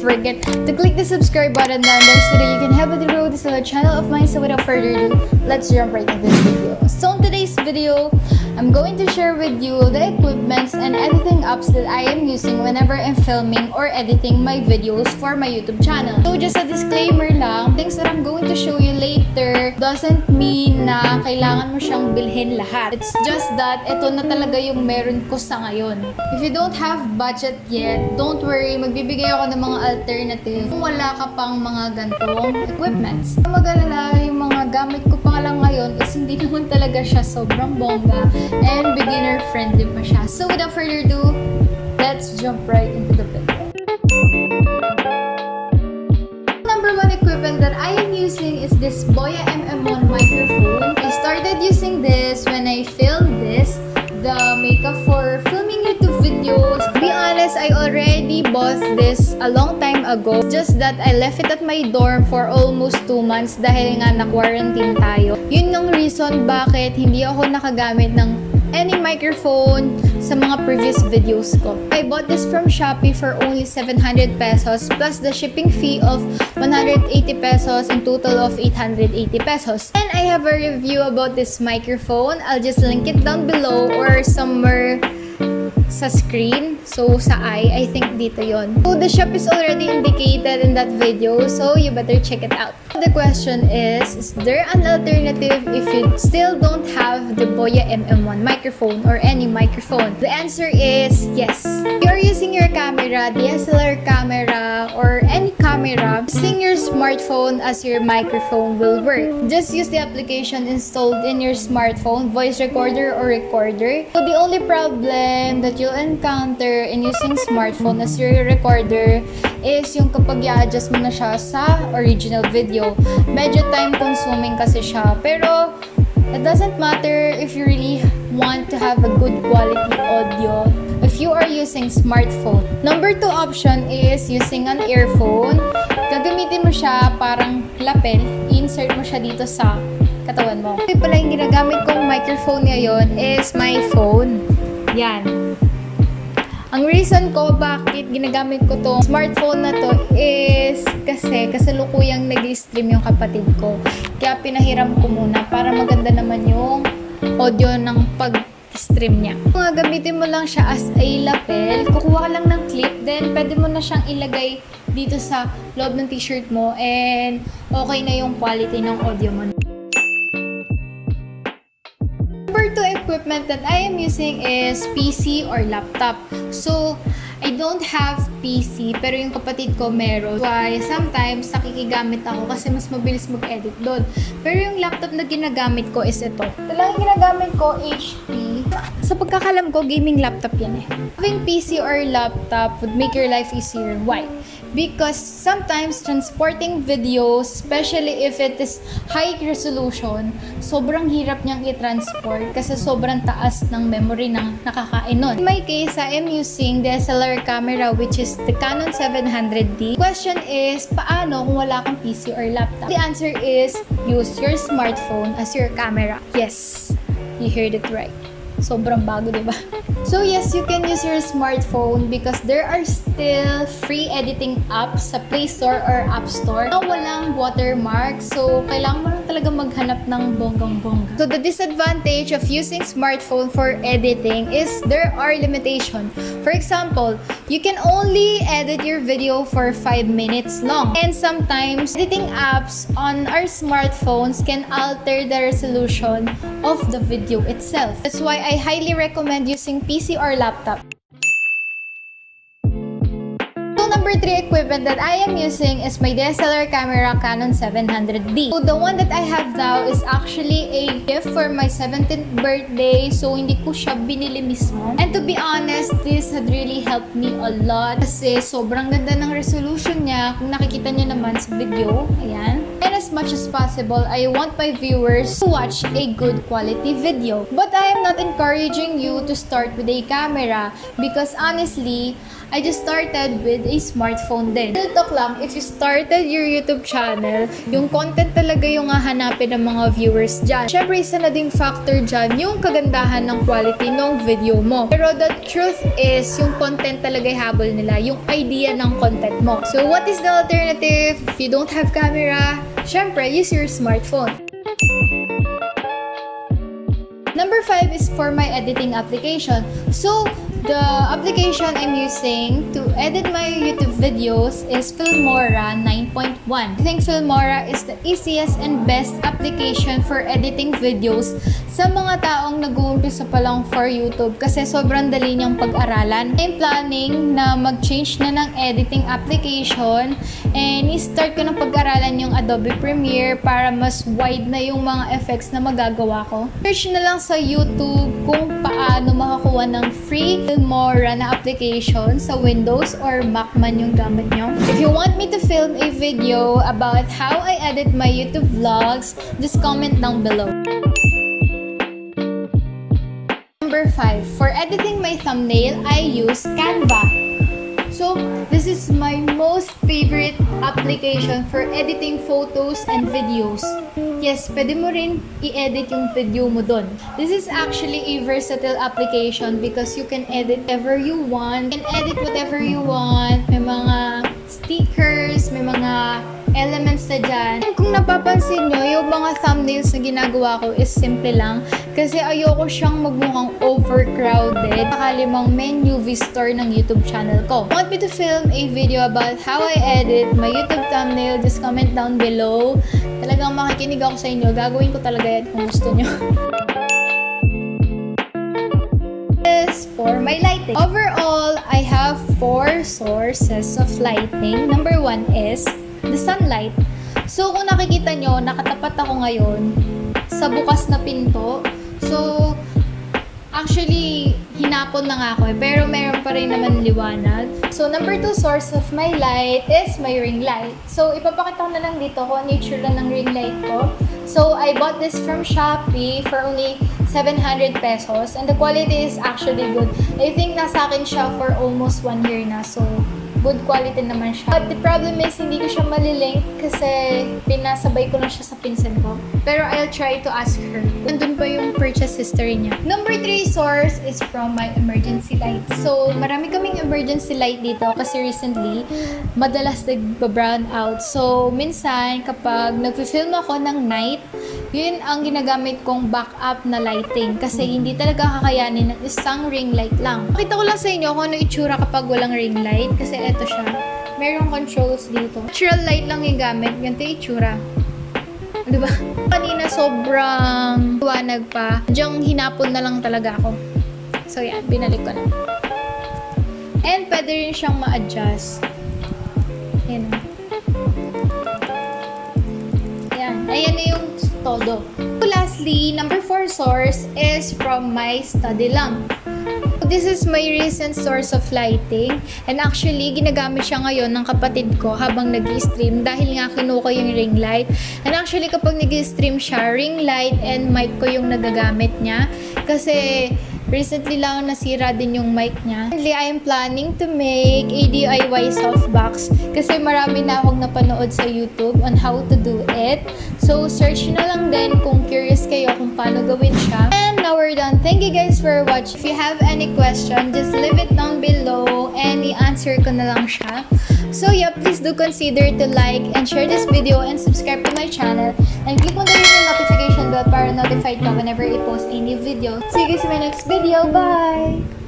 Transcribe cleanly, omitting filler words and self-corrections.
forget to click the subscribe button down there so that you can help me to grow this little channel of mine. So without further ado, let's jump right into this video. So in today's video, I'm going to share with you the equipments and editing apps that I am using whenever I'm filming or editing my videos for my YouTube channel. So just a disclaimer lang, things that I'm going to show you later doesn't mean na kailangan mo siyang bilhin lahat. It's just that ito na talaga yung meron ko sa ngayon. If you don't have budget yet, don't worry, magbibigay ako ng mga alternative kung wala ka pang mga gantong equipments. Mag-alala, yung mga gamit ko pa lang ngayon is hindi naman talaga siya sobrang bongga and beginner friendly pa siya. So without further ado, let's jump right into the video. Number one equipment that I am using is this Boya MM1 microphone. I started using this when I filmed the makeup for filming YouTube videos. To be honest, I already bought this a long time ago. Just that I left it at my dorm for almost 2 months dahil nga na-quarantine tayo. Yun yung reason bakit hindi ako nakagamit ng any microphone sa mga previous videos ko. I bought this from Shopee for only 700 pesos plus the shipping fee of 180 pesos, in total of 880 pesos. And I have a review about this microphone. I'll just link it down below or somewhere sa screen. So, sa I think dito yon. So, the shop is already indicated in that video, so you better check it out. The question is there an alternative if you still don't have the Boya MM1 microphone or any microphone? The answer is yes. If you're using your camera, DSLR camera, or any camera, using your smartphone as your microphone will work. Just use the application installed in your smartphone, voice recorder or recorder. So, the only problem that you'll encounter in using smartphone as your recorder is yung kapag i-adjust mo na siya sa original video. Medyo time consuming kasi siya. Pero it doesn't matter if you really want to have a good quality audio if you are using smartphone. Number 2 option is using an earphone. Gagamitin mo siya parang lapel. Insert mo siya dito sa katawan mo. Ito pala yung ginagamit kong microphone ngayon is my phone. Yan. Ang reason ko bakit ginagamit ko tong smartphone na to is kasi kasalukuyang nag-stream yung kapatid ko. Kaya pinahiram ko muna para maganda naman yung audio ng pag-stream niya. Kung gagamitin mo lang siya as a lapel, kukuha ka lang ng clip, then pwede mo na siyang ilagay dito sa loob ng t-shirt mo and okay na yung quality ng audio mo. Number 2 equipment that I am using is PC or laptop. So, I don't have PC, pero yung kapatid ko meron. Why, sometimes nakikigamit ako kasi mas mabilis mag-edit doon. Pero yung laptop na ginagamit ko is ito. Ito lang yung ginagamit ko, HP. Sa pagkakalam ko, gaming laptop yan eh. Having PC or laptop would make your life easier. Why? Because sometimes transporting videos, especially if it is high resolution, sobrang hirap niyang i-transport kasi sobrang taas ng memory ng nakakain nun. In my case, I am using the DSLR camera which is the Canon 700D. Question is, paano kung wala kang PC or laptop? The answer is, use your smartphone as your camera. Yes, you heard it right. Sobrang bago, diba? So yes, you can use your smartphone because there are still free editing apps sa Play Store or App Store na walang watermark. So, kailangan mo lang talaga maghanap ng bonggang-bongga. So, the disadvantage of using smartphone for editing is there are limitations. For example, you can only edit your video for 5 minutes long. And sometimes, editing apps on our smartphones can alter the resolution of the video itself. That's why I highly recommend using PC or laptop. So number 3 equipment that I am using is my DSLR camera Canon 700D. So the one that I have now is actually a gift for my 17th birthday. So hindi ko siya binili mismo. And to be honest, this had really helped me a lot kasi sobrang ganda ng resolution niya. Kung nakikita niyo naman sa video, ayan. And as much as possible, I want my viewers to watch a good quality video. But I am not encouraging you to start with a camera because honestly, I just started with a smartphone din. Real talk lang, if you started your YouTube channel, yung content talaga yung hahanapin ng mga viewers dyan. Syempre, isa na ding factor dyan yung kagandahan ng quality ng video mo. Pero the truth is, yung content talaga yung habol nila, yung idea ng content mo. So, what is the alternative? If you don't have camera, syempre, use your smartphone. Number 5 is for my editing application. So, the application I'm using to edit my YouTube videos is 𝓲𝓪𝓬𝓲𝓪 9.1. I think 𝓲𝓪𝓬 is the easiest and best application for editing videos sa mga taong nag-uumpisa pa lang for YouTube kasi sobrang dali niyang pag-aralan. I'm planning na mag-change na ng editing application and i-start ko ng pag-aralan yung Adobe Premiere para mas wide na yung mga effects na magagawa ko. Search na lang sa YouTube kung paano makakuha ng free 𝓲𝓪𝓬𝓲𝓪 na application sa Windows or Mac man yung gamit nyo. If you want me to film a video about how I edit my YouTube vlogs, just comment down below. Number 5. For editing my thumbnail, I use Canva. So, this is my most favorite application for editing photos and videos. Yes, pwede mo rin i-edit yung video mo dun. This is actually a versatile application because you can edit whatever you want. You can edit whatever you want. May mga stickers, may mga elements na dyan. And kung napapansin nyo, yung mga thumbnails na ginagawa ko is simple lang kasi ayoko siyang magmukhang overcrowded. Nakalimang menu visitor ng YouTube channel ko. Want me to film a video about how I edit my YouTube thumbnail? Just comment down below. Talagang makikinig ako sa inyo. Gagawin ko talaga yan kung gusto nyo. For my lighting. Overall, I have 4 sources of lighting. Number 1 is the sunlight. So, kung nakikita nyo, nakatapat ako ngayon sa bukas na pinto. So, actually, hinapon na nga ako pero meron pa rin naman liwanag. So, number 2 source of my light is my ring light. So, ipapakita ko na lang dito kung ano yung tsura ng ring light ko. So, I bought this from Shopee for only 700 pesos and the quality is actually good. I think nasa akin siya for almost 1 year na. So, good quality naman siya. But the problem is, hindi ko siya malilink kasi pinasabay ko lang siya sa pinsan ko. Pero I'll try to ask her. Nandun pa yung purchase history niya. Number 3 source is from my emergency light. So, marami kaming emergency light dito kasi recently, madalas nag-brown out. So, minsan, kapag nag-film ako ng night, yun ang ginagamit kong backup na lighting kasi hindi talaga kakayanin ng isang ring light lang. Pakita ko lang sa inyo kung ano itsura kapag walang ring light kasi eto siya. Merong controls dito. Natural light lang yung gamit. Ganito yung itsura. Diba? Kanina sobrang liwanag pa. Diyan hinapon na lang talaga ako. So yan, binalik ko na. And pwede rin siyang ma-adjust. Yan. Yan. Ayan na yung todo. Lastly, number 4 source is from my study lamp. This is my recent source of lighting and actually ginagamit siya ngayon ng kapatid ko habang nag-stream dahil nga kinuha yung ring light. And actually kapag nag-stream siya, ring light and mic ko yung nagagamit niya kasi recently lang nasira din yung mic niya. Currently, I am planning to make a DIY softbox kasi marami na akong napanood sa YouTube on how to do it. So, search na lang din kung curious kayo kung paano gawin siya. And now we're done. Thank you guys for watching. If you have any question, just leave it down below and i-answer ko na lang siya. So yeah, please do consider to like and share this video and subscribe to my channel. And click on the ring notification bell para notified ka whenever I post a new video. See you guys in my next video. Bye!